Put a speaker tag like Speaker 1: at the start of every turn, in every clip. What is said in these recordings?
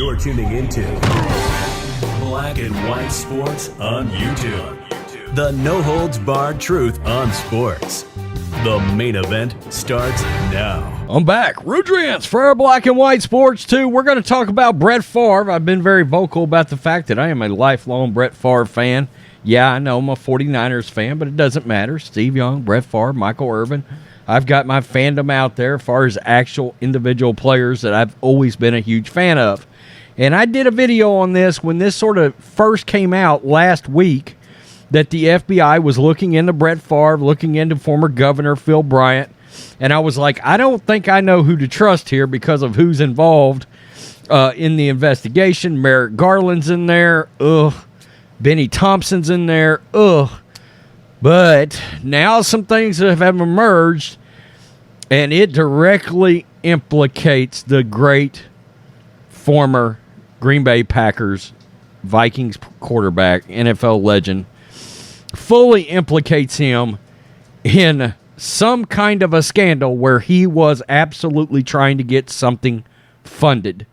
Speaker 1: You're tuning into Black and White Sports on YouTube. The no-holds-barred truth on sports. The main event starts now.
Speaker 2: I'm back. Rudrians for our Black and White Sports 2. We're going to talk about Brett Favre. I've been very vocal about the fact that I am a lifelong Brett Favre fan. Yeah, I know I'm a 49ers fan, but it doesn't matter. Steve Young, Brett Favre, Michael Irvin. I've got my fandom out there as far as actual individual players that I've always been a huge fan of. And I did a video on this when this sort of first came out last week, that the FBI was looking into Brett Favre, looking into former Governor Phil Bryant. And I was like, I don't think I know who to trust here because of who's involved in the investigation. Merrick Garland's in there. Ugh. Benny Thompson's in there. Ugh. But now some things have emerged, and it directly implicates the great former Green Bay Packers Vikings quarterback, NFL legend, fully implicates him in some kind of a scandal where he was absolutely trying to get something funded.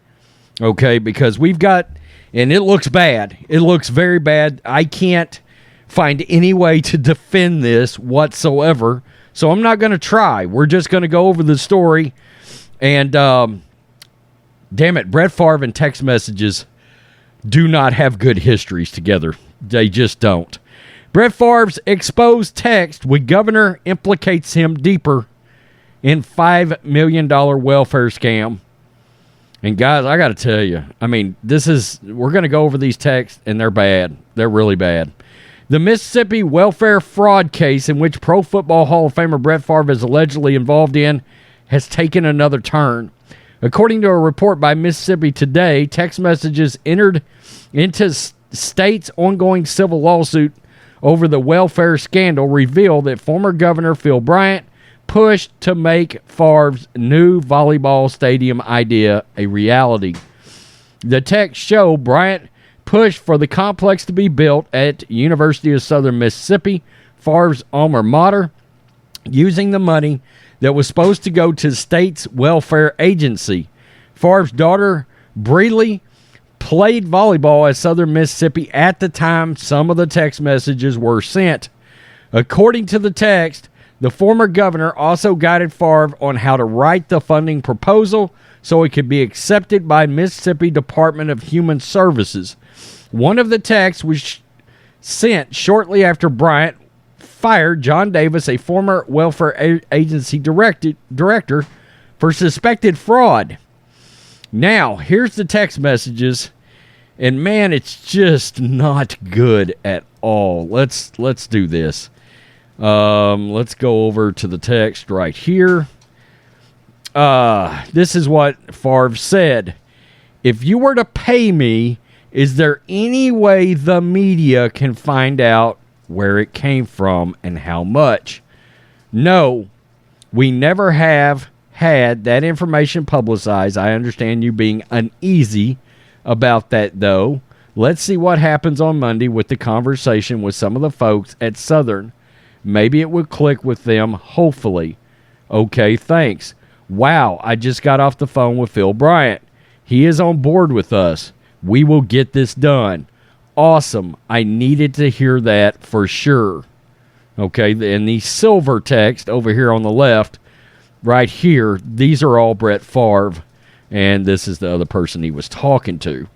Speaker 2: Okay, because we've got, and it looks bad. It looks very bad. I can't find any way to defend this whatsoever, so I'm not going to try. We're just going to go over the story. And damn it, Brett Favre and text messages do not have good histories together. They just don't. Brett Favre's exposed text with governor implicates him deeper in $5 million welfare scam. And guys, I got to tell you, I mean, we're going to go over these texts, and they're bad. They're really bad. The Mississippi welfare fraud case, in which Pro Football Hall of Famer Brett Favre is allegedly involved in, has taken another turn. According to a report by Mississippi Today, text messages entered into state's ongoing civil lawsuit over the welfare scandal reveal that former Governor Phil Bryant pushed to make Favre's new volleyball stadium idea a reality. The texts show Bryant pushed for the complex to be built at University of Southern Mississippi, Favre's alma mater, using the money that was supposed to go to the state's welfare agency. Favre's daughter, Breely, played volleyball at Southern Mississippi at the time some of the text messages were sent. According to the text, the former governor also guided Favre on how to write the funding proposal so it could be accepted by Mississippi Department of Human Services. One of the texts was sent shortly after Bryant fired John Davis, a former welfare agency director, for suspected fraud. Now, here's the text messages, and man, it's just not good at all. Let's do this. Let's go over to the text right here. This is what Favre said. If you were to pay me, is there any way the media can find out where it came from and how much? No, we never have had that information publicized. I understand you being uneasy about that, though. Let's see what happens on Monday with the conversation with some of the folks at Southern. Maybe it would click with them, hopefully. Okay, thanks. Wow, I just got off the phone with Phil Bryant. He is on board with us. We will get this done. Awesome. I needed to hear that for sure. Okay, and the silver text over here on the left, right here, these are all Brett Favre, and this is the other person he was talking to.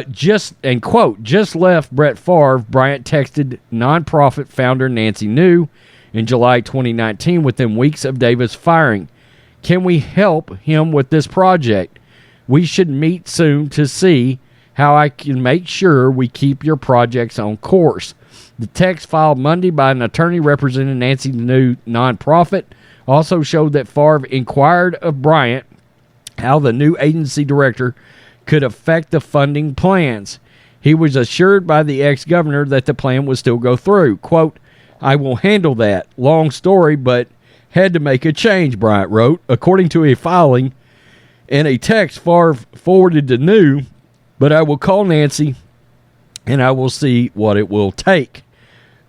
Speaker 2: Just left Brett Favre, Bryant texted nonprofit founder Nancy New in July 2019 within weeks of Davis firing. Can we help him with this project? We should meet soon to see how I can make sure we keep your projects on course. The text filed Monday by an attorney representing Nancy New nonprofit also showed that Favre inquired of Bryant how the new agency director could affect the funding plans. He was assured by the ex-governor that the plan would still go through. Quote, I will handle that. Long story, but had to make a change, Bryant wrote, according to a filing and a text Favre forwarded to New, but I will call Nancy and I will see what it will take.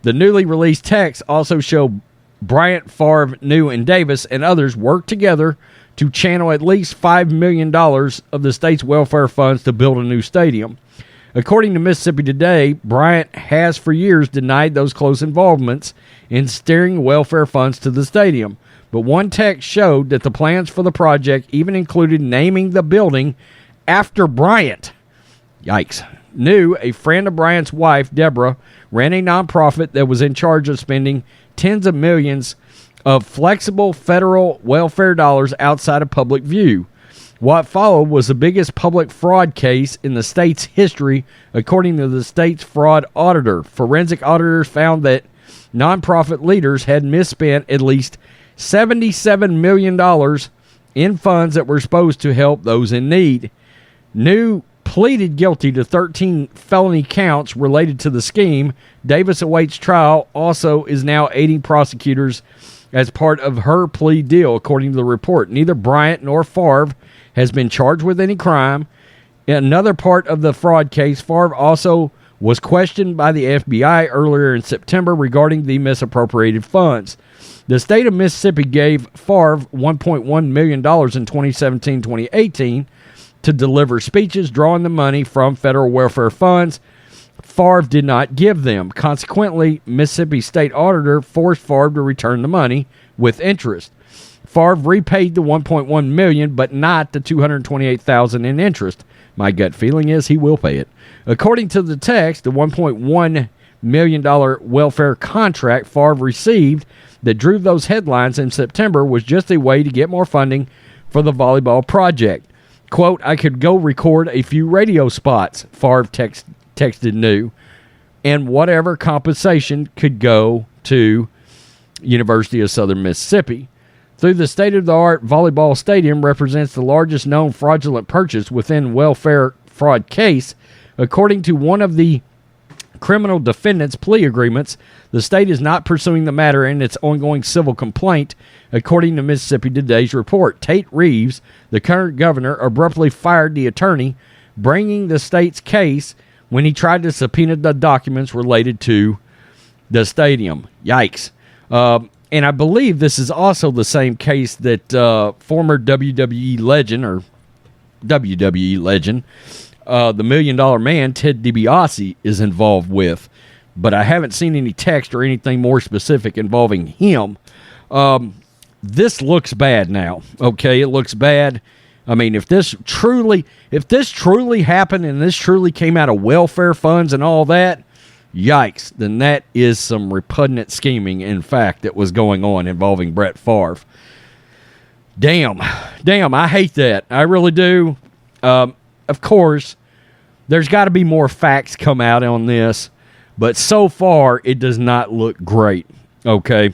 Speaker 2: The newly released text also showed Bryant, Favre, New, and Davis and others worked together to channel at least $5 million of the state's welfare funds to build a new stadium. According to Mississippi Today, Bryant has for years denied those close involvements in steering welfare funds to the stadium. But one text showed that the plans for the project even included naming the building after Bryant. Yikes. New, a friend of Bryant's wife, Deborah, ran a nonprofit that was in charge of spending tens of millions of flexible federal welfare dollars outside of public view. What followed was the biggest public fraud case in the state's history, according to the state's fraud auditor. Forensic auditors found that nonprofit leaders had misspent at least $77 million in funds that were supposed to help those in need. New pleaded guilty to 13 felony counts related to the scheme. Davis awaits trial, also is now aiding prosecutors as part of her plea deal, according to the report. Neither Bryant nor Favre has been charged with any crime. In another part of the fraud case, Favre also was questioned by the FBI earlier in September regarding the misappropriated funds. The state of Mississippi gave Favre $1.1 million in 2017-2018 to deliver speeches drawing the money from federal welfare funds. Favre did not give them. Consequently, Mississippi State Auditor forced Favre to return the money with interest. Favre repaid the $1.1 million, but not the $228,000 in interest. My gut feeling is he will pay it. According to the text, the $1.1 million welfare contract Favre received that drew those headlines in September was just a way to get more funding for the volleyball project. Quote, I could go record a few radio spots, Favre texted New, and whatever compensation could go to University of Southern Mississippi. Through the state-of-the-art volleyball stadium represents the largest known fraudulent purchase within welfare fraud case. According to one of the criminal defendants' plea agreements, the state is not pursuing the matter in its ongoing civil complaint, according to Mississippi Today's report. Tate Reeves, the current governor, abruptly fired the attorney bringing the state's case when he tried to subpoena the documents related to the stadium. Yikes. And I believe this is also the same case that former WWE legend, the $1 Million Man, Ted DiBiase, is involved with. But I haven't seen any text or anything more specific involving him. This looks bad now. Okay, it looks bad. I mean, if this truly happened and this truly came out of welfare funds and all that, yikes, then that is some repugnant scheming, in fact, that was going on involving Brett Favre. Damn, I hate that. I really do. Of course, there's got to be more facts come out on this, but so far, it does not look great, okay?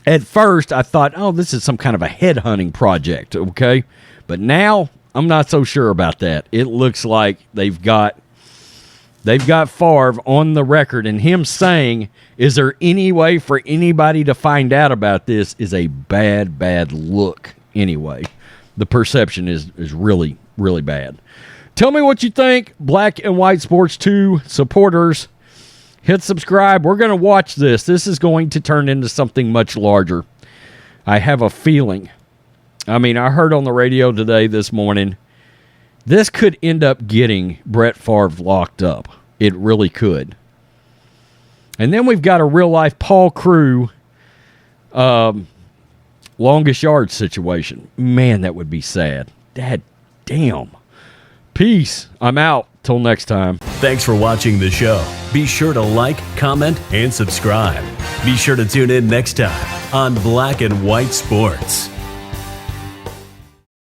Speaker 2: At first, I thought, oh, this is some kind of a headhunting project, okay? But now, I'm not so sure about that. It looks like they've got Favre on the record, and him saying, is there any way for anybody to find out about this, is a bad look anyway. The perception is really, really bad. Tell me what you think, Black and White Sports 2 supporters. Hit subscribe. We're going to watch this. This is going to turn into something much larger. I have a feeling. I mean, I heard on the radio today this morning, this could end up getting Brett Favre locked up. It really could. And then we've got a real-life Paul Crewe longest yard situation. Man, that would be sad. Dad damn. Peace. I'm out. Till next time.
Speaker 1: Thanks for watching the show. Be sure to like, comment, and subscribe. Be sure to tune in next time on Black and White Sports.